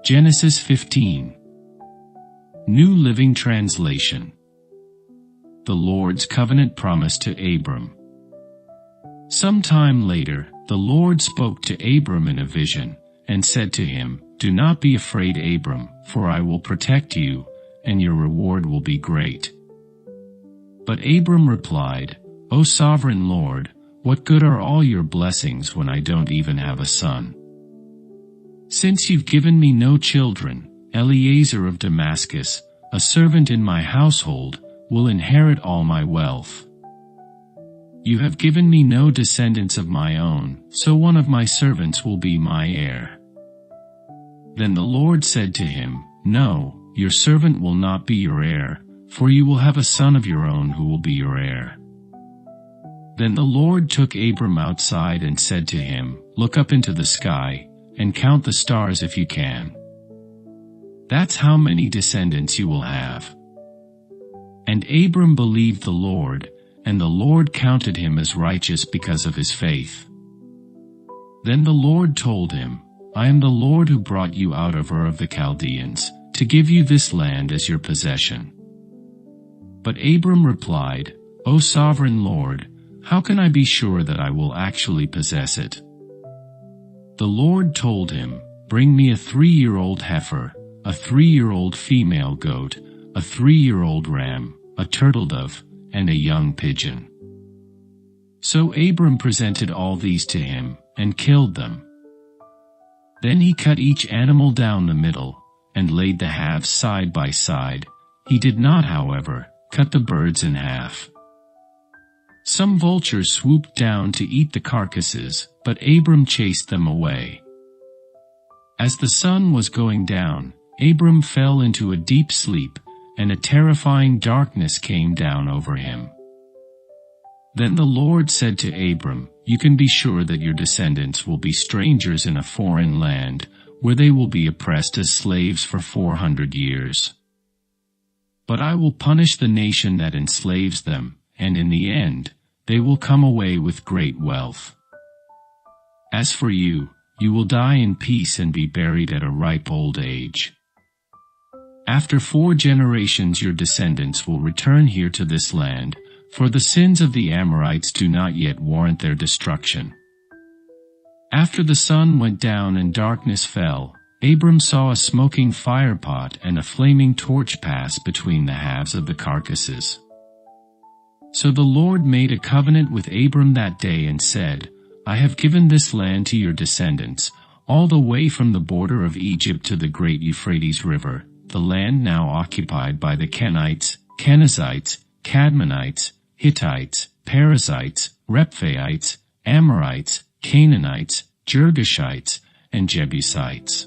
Genesis 15. New Living Translation. The Lord's covenant promise to Abram. Some time later, the Lord spoke to Abram in a vision, and said to him, "Do not be afraid, Abram, for I will protect you, and your reward will be great." But Abram replied, "O sovereign Lord, what good are all your blessings when I don't even have a son? Since you've given me no children, Eliezer of Damascus, a servant in my household, will inherit all my wealth. You have given me no descendants of my own, so one of my servants will be my heir." Then the Lord said to him, "No, your servant will not be your heir, for you will have a son of your own who will be your heir." Then the Lord took Abram outside and said to him, "Look up into the sky, and count the stars if you can. That's how many descendants you will have." And Abram believed the Lord, and the Lord counted him as righteous because of his faith. Then the Lord told him, "I am the Lord who brought you out of Ur of the Chaldeans, to give you this land as your possession." But Abram replied, "O sovereign Lord, how can I be sure that I will actually possess it?" The Lord told him, "Bring me a 3-year-old heifer, a 3-year-old female goat, a 3-year-old ram, a turtle-dove, and a young pigeon." So Abram presented all these to him, and killed them. Then he cut each animal down the middle, and laid the halves side by side. He did not, however, cut the birds in half. Some vultures swooped down to eat the carcasses, but Abram chased them away. As the sun was going down, Abram fell into a deep sleep, and a terrifying darkness came down over him. Then the Lord said to Abram, "You can be sure that your descendants will be strangers in a foreign land, where they will be oppressed as slaves for 400 years. But I will punish the nation that enslaves them, and in the end, they will come away with great wealth. As for you, you will die in peace and be buried at a ripe old age. After 4 generations your descendants will return here to this land, for the sins of the Amorites do not yet warrant their destruction." After the sun went down and darkness fell, Abram saw a smoking firepot and a flaming torch pass between the halves of the carcasses. So the Lord made a covenant with Abram that day and said, "I have given this land to your descendants, all the way from the border of Egypt to the great Euphrates River, the land now occupied by the Kenites, Kenizzites, Cadmonites, Hittites, Perizzites, Rephaites, Amorites, Canaanites, Girgashites, and Jebusites."